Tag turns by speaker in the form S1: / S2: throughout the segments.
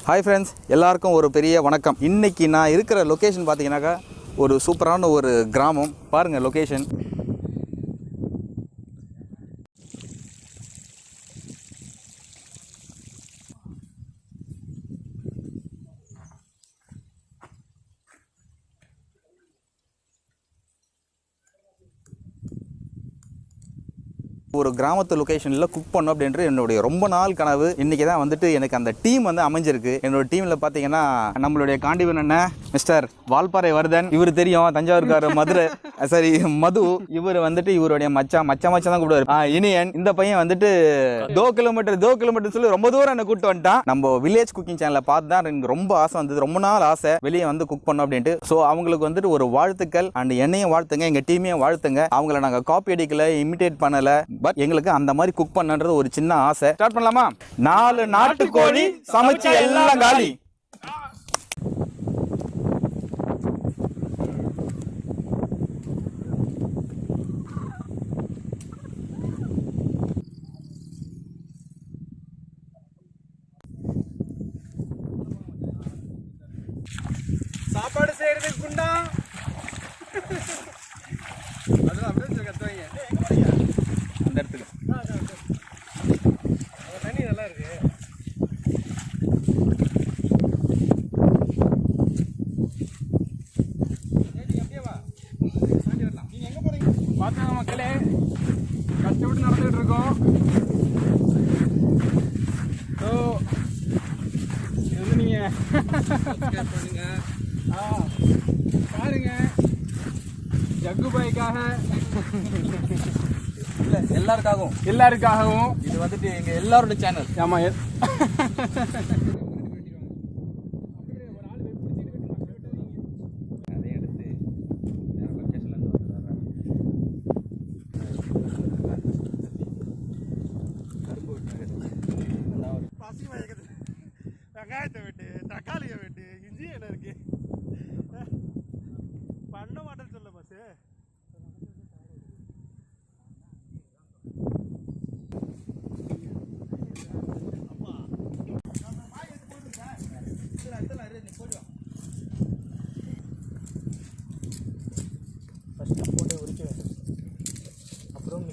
S1: Hi friends, எல்லாருக்கும் ஒரு பெரிய வணக்கம். இன்றைக்கி நான் இருக்கிற லொக்கேஷன் பார்த்தீங்கன்னாக்கா ஒரு சூப்பரான ஒரு கிராமம். பாருங்கள் லொக்கேஷன். ஒரு கிராமத்து லொக்கேஷனில் குக் பண்ணணும் அப்படின்ற என்னுடைய ரொம்ப நாள் கனவு. இன்றைக்கி தான் வந்துட்டு எனக்கு அந்த டீம் வந்து அமைஞ்சிருக்கு. என்னோட டீமில் பார்த்தீங்கன்னா நம்மளுடைய காண்டிவன் அண்ணன் மிஸ்டர் வால்பாறை வர்தன், இவர் தெரியும், தஞ்சாவூர்கார மதுரை சரி மது, இவர் வந்துட்டு இவருடைய மச்சான் தான் கூப்பிடுவார் இனியன். இந்த பையன் வந்துட்டு தோ கிலோமீட்டர் சொல்லி ரொம்ப தூரம் என்ன கூப்பிட்டு வந்துட்டான். நம்ம வில்லேஜ் குக்கிங் சேனலை பார்த்து தான் எனக்கு ரொம்ப ஆசை வந்தது, ரொம்ப நாள் ஆசை வெளியே வந்து குக் பண்ணோம் அப்படின்ட்டு. ஸோ அவங்களுக்கு வந்துட்டு ஒரு வாழ்த்துக்கள் அண்ட் என்னையும் வாழ்த்துங்க, எங்கள் டீமையும் வாழ்த்துங்க. அவங்கள நாங்கள் காப்பி அடிக்கல, இமிட்டேட் பண்ணலை, பட் எங்களுக்கு அந்த மாதிரி குக் பண்ணன்றது ஒரு சின்ன ஆசை. ஸ்டார்ட் பண்ணலாமா? 4 நாட்டுக்கோழி சமைச்சு எல்லாம் காலி.
S2: சாப்பாடு செய்யறதுக்கு குண்டா அதெல்லாம் அப்படியே கத்துவாங்க
S1: அந்த இடத்துக்கு.
S2: தண்ணி நல்லா இருக்கு. நீங்க எங்க போறீங்க? பார்த்தாங்க மக்களே, கஷ்டப்பட்டு நடந்துகிட்டு இருக்கோம். ஸோ இது வந்து நீங்க பண்ணுங்க, பாருங்க. ஜக்கு பாய்க்காக
S1: இல்லை,
S2: எல்லாருக்காகவும்
S1: இது வந்துட்டு எங்கள் எல்லாரோட சேனல்.
S2: ஆமா. வெங்காயத்தை வெட்டு, தக்காளியை வெட்டு, இஞ்சி என்ன இருக்கு பண்ண மாட்டேன்னு சொல்ல பாசு.
S1: போட்டு உரிக்க வேண்டும். அப்புறம்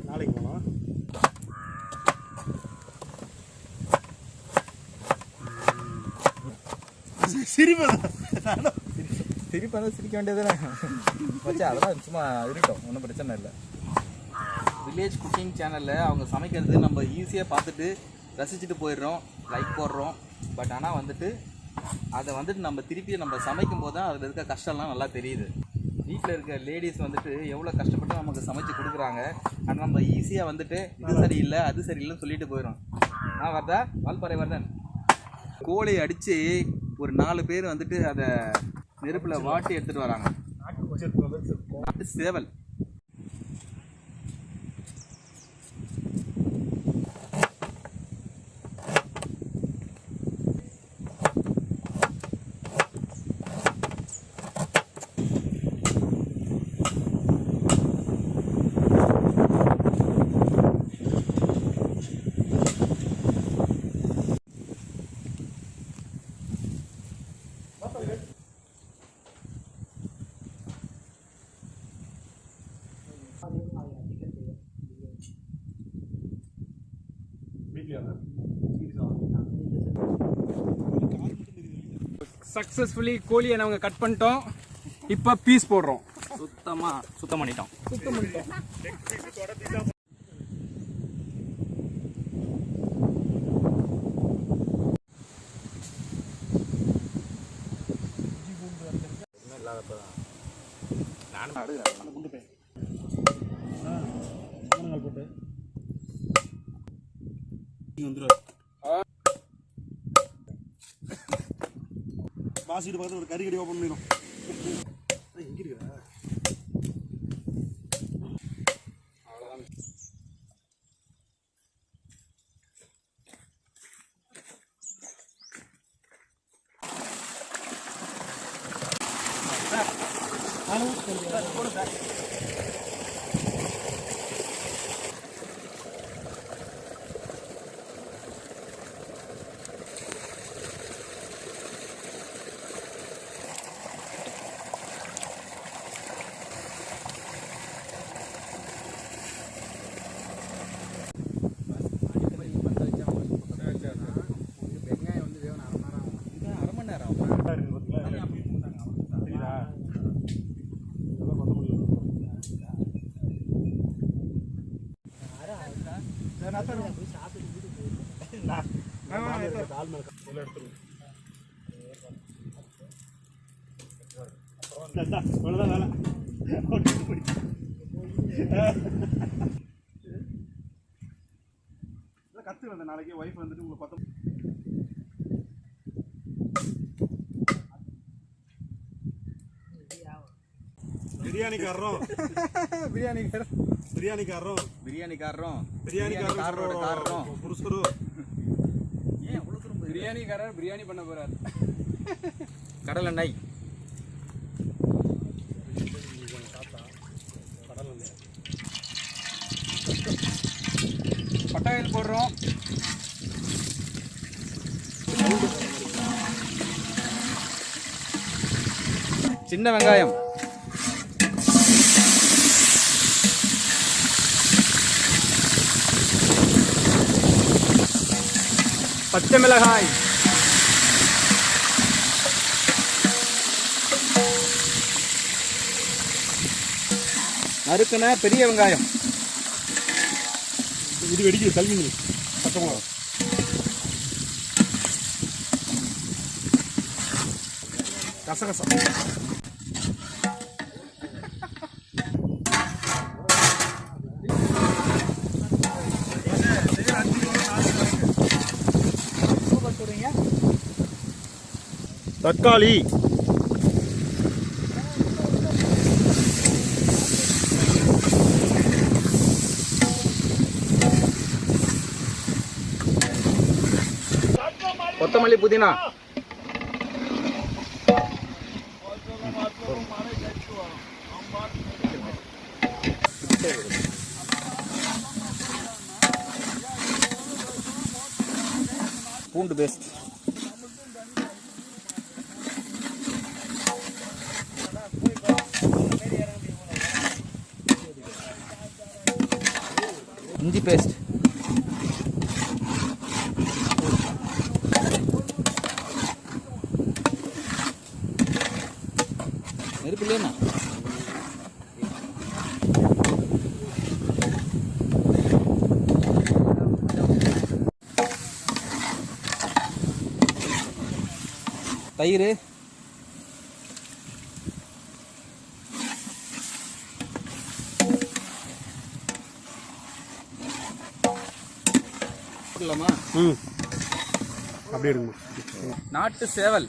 S2: நாளைக்கு போகலாம்.
S1: சிரிப்பாக சிரிக்க வேண்டியதுதானே வச்சா, அதெல்லாம் சும்மா இருக்கட்டும், ஒன்றும் பிரச்சனை இல்லை. வில்லேஜ் குக்கிங் சேனலில் அவங்க சமைக்கிறது நம்ம ஈஸியாக பார்த்துட்டு ரசிச்சுட்டு போயிடுறோம், லைக் போடுறோம். பட் ஆனால் வந்துட்டு அதை வந்துட்டு நம்ம திருப்பி நம்ம சமைக்கும் போது தான் அதில் இருக்க கஷ்டம்லாம் நல்லா தெரியுது. வீட்டில் இருக்க லேடிஸ் வந்துட்டு எவ்வளோ கஷ்டப்பட்டு நமக்கு சமைச்சு கொடுக்குறாங்க. ஆனால் நம்ம ஈஸியாக வந்துட்டு இது சரியில்லை அது சரியில்லைன்னு சொல்லிட்டு போயிடும். வருதா வால்பாறை வர்தன், கோழியை அடித்து ஒரு 4 பேர் வந்துட்டு அதை நெருப்பில் வாட்டி எடுத்துகிட்டு வராங்க. நாட்டு சேவல்.
S2: சக்ஸஸ்ஃபுல்லி கோழியை நாங்கள் கட் பண்ணிட்டோம். இப்போ பீஸ் போடுறோம்.
S1: சுத்தம் பண்ணிட்டோம்.
S3: பாசிட்டு பார்த்து ஒரு கறி கடி ஓப்பன் பண்ணிடும். எங்க இருக்கா கத்து வந்த நாளைக்கு ஒய்ஃப் வந்துட்டு உங்களுக்கு 10 பிரியாணிக்காரரும் பிரியாணிக்காரரும் புருஷரும்
S2: பிரியாணிக்காரர் பிரியாணி பண்ண போறாரு.
S1: கடல் எண்ணெய்
S2: பட்டாயில் போடுறோம்.
S1: சின்ன வெங்காயம்
S2: பச்சை மிளகாய்
S1: நறுக்குன பெரிய வெங்காயம்
S3: இது வெடிக்குது தள்ளிங்க பச்சை மிளகா கசகசம் தக்காளி
S1: கொத்தமல்லி புதினா பூண்டு பேஸ்ட் இஞ்சி பேஸ்ட் நெருப்பு இல்லையா தயிர் போடலாமா?
S3: அப்படியே எடுங்க.
S1: நாட்டு சேவல்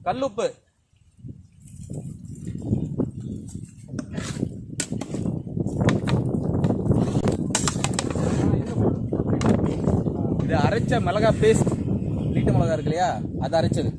S1: கல்லுப்பு இது அரைச்ச மிளகா பேஸ்ட் நீட்டு மிளகா இருக்கு இல்லையா அது அரைச்சது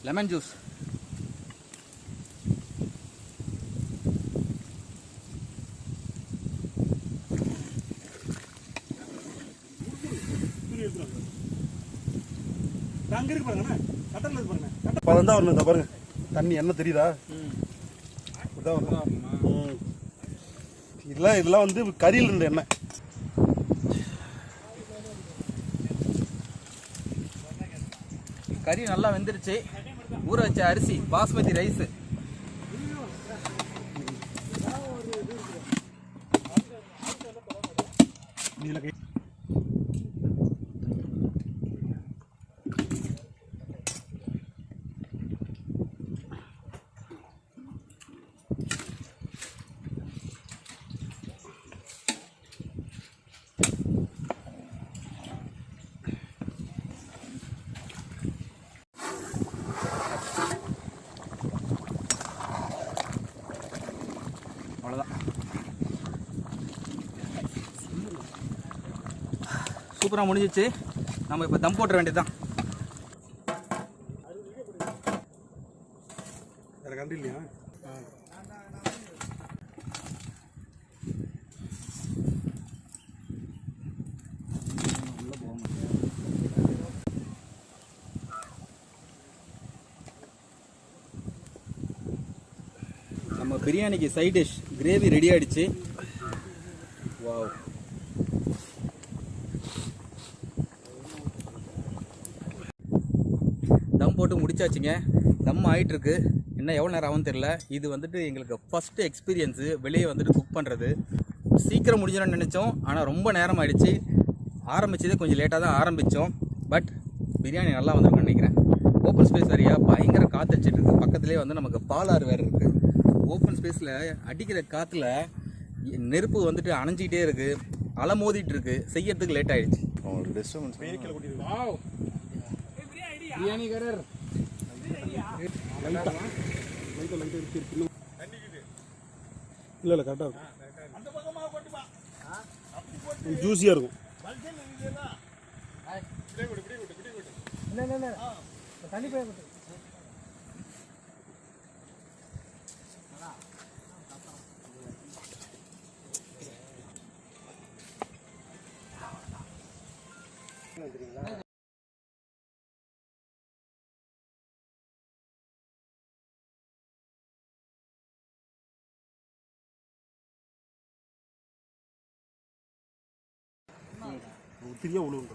S1: லெமன் ஜூஸ்
S3: அங்கே இருக்கு பாருங்கண்ணா, கட்டரில் இருக்கு பாருங்க. அப்போ தான் வரணும். இந்த பாருங்க தண்ணி என்ன தெரியுதா? இதுதான் வரணும். இதெல்லாம் வந்து கறியில் இருந்த எண்ணெய்.
S1: கறி நல்லா வெந்துருச்சு. ஊற வச்ச அரிசி பாஸ்மதி ரைஸ். அவ்வளோதான். சூப்பராக முடிஞ்சிச்சு. நம்ம இப்போ தம் போட்டுற வேண்டியது தான்.
S3: வேறு கண்டு இல்லையா?
S1: நம்ம பிரியாணிக்கு சைட் டிஷ் கிரேவி ரெடி ஆகிடுச்சு. வாவ், தம் போட்டு முடிச்சாச்சுங்க. தம் ஆகிட்டுருக்கு. இன்னும் எவ்வளோ நேரம் ஆகும்னு தெரில. இது வந்துட்டு எங்களுக்கு ஃபஸ்ட்டு எக்ஸ்பீரியன்ஸு வெளியே வந்துட்டு குக் பண்ணுறது. சீக்கிரம் முடிஞ்சிடும்னு நினச்சோம், ஆனால் ரொம்ப நேரம் ஆகிடுச்சு. ஆரம்பித்ததே கொஞ்சம் லேட்டாக தான் ஆரம்பித்தோம். பட் பிரியாணி நல்லா வந்திருக்குன்னு நினைக்கிறேன். ஓப்பன் ஸ்பேஸ் வேறையா, பயங்கர காற்று அடிச்சிட்டு இருக்குது. பக்கத்துலேயே வந்து நமக்கு பாலாறு வேறு இருக்குது. ஓப்பன் ஸ்பேஸில் அடிக்கிற காற்றுல நெருப்பு வந்துட்டு அணைஞ்சிக்கிட்டே இருக்குது, அலை மோதிட்டு இருக்குது. செய்யறதுக்கு லேட் ஆகிடுச்சு.
S2: பிரியாணி கரர்
S3: இல்லை கரெக்டாக இருக்கும். ஜூஸியாக இருக்கும். ஒத்திரியாக உழுவுங்க.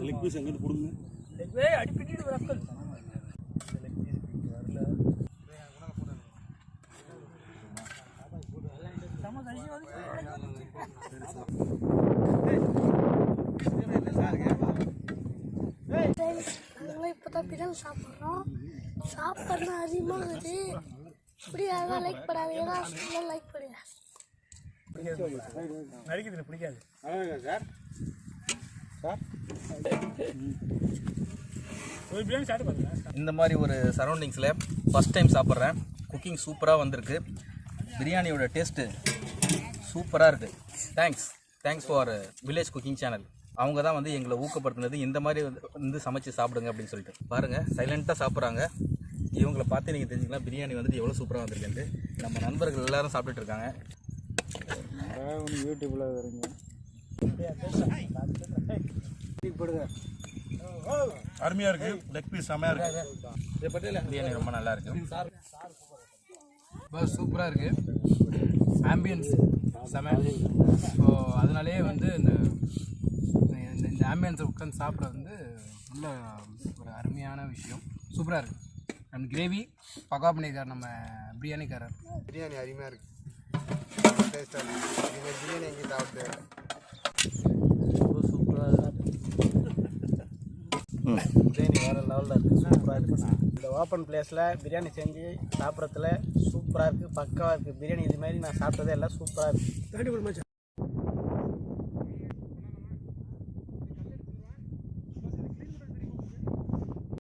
S3: லெக் பீஸ் எங்கிட்டு கொடுங்க.
S4: இப்போதான் பிரியாணி சாப்பிட்றோம். சாப்பிட்றா அதிகமாக இருக்குது. இப்படி அதான் லைக் பண்ணாது. ஏன்னா லைக் பண்ணுங்க.
S2: நடிக்கிறது பிடிக்காது
S3: சார். சார்
S2: ஒரு பிரியாணி சாப்பிட்டு பாருங்க.
S1: இந்த மாதிரி ஒரு சரௌண்டிங்ஸில் ஃபஸ்ட் டைம் சாப்பிட்றேன். குக்கிங் சூப்பராக வந்திருக்கு. பிரியாணியோட டேஸ்ட்டு சூப்பராக இருக்குது. Thanks for village cooking channel. அவங்க தான் வந்து எங்களை ஊக்கப்படுத்தினது. இந்த மாதிரி வந்து சமைச்சு சாப்பிடுங்க அப்படின்னு சொல்லிட்டு. பாருங்கள், சைலண்ட்டாக சாப்பிட்றாங்க. இவங்களை பார்த்து நீங்கள் தெரிஞ்சுக்கலாம் பிரியாணி வந்துட்டு எவ்வளோ சூப்பராக வந்திருக்குன்ட்டு. நம்ம நண்பர்கள் எல்லாரும் சாப்பிட்டுட்டு இருக்காங்க.
S2: யூடியூப்பில் வருங்க.
S3: அருமையாக இருக்குது. லெக் பீஸ் செம்மையாக இருக்குது.
S1: பிரியாணி ரொம்ப நல்லா இருக்கு.
S2: பஸ் சூப்பராக இருக்குது. ஆம்பியன்ஸ் செம. ஸோ அதனாலே வந்து இந்த ஆம்பியன்ஸை உட்காந்து சாப்பிட்றது வந்து நல்ல ஒரு அருமையான விஷயம். சூப்பராக இருக்குது. அண்ட் கிரேவி பக்கா பண்ணியிருக்கார் நம்ம பிரியாணிக்காரர்.
S5: பிரியாணி அருமையாக இருக்குது. டேஸ்ட்டாக இருக்குது. இதுமாதிரி பிரியாணி எங்கேயும் சாப்பிட்டு
S2: சூப்பராக பிரியாணி வேறு லெவலில் இருக்குது. சூப்பராக இருக்குது. இந்த ஓப்பன் பிளேஸில் பிரியாணி செஞ்சு சாப்பிட்றதுல சூப்பராக இருக்குது. பக்காவாக இருக்குது. பிரியாணி இது மாதிரி நான் சாப்பிட்டதே எல்லாம் சூப்பராக இருக்குது.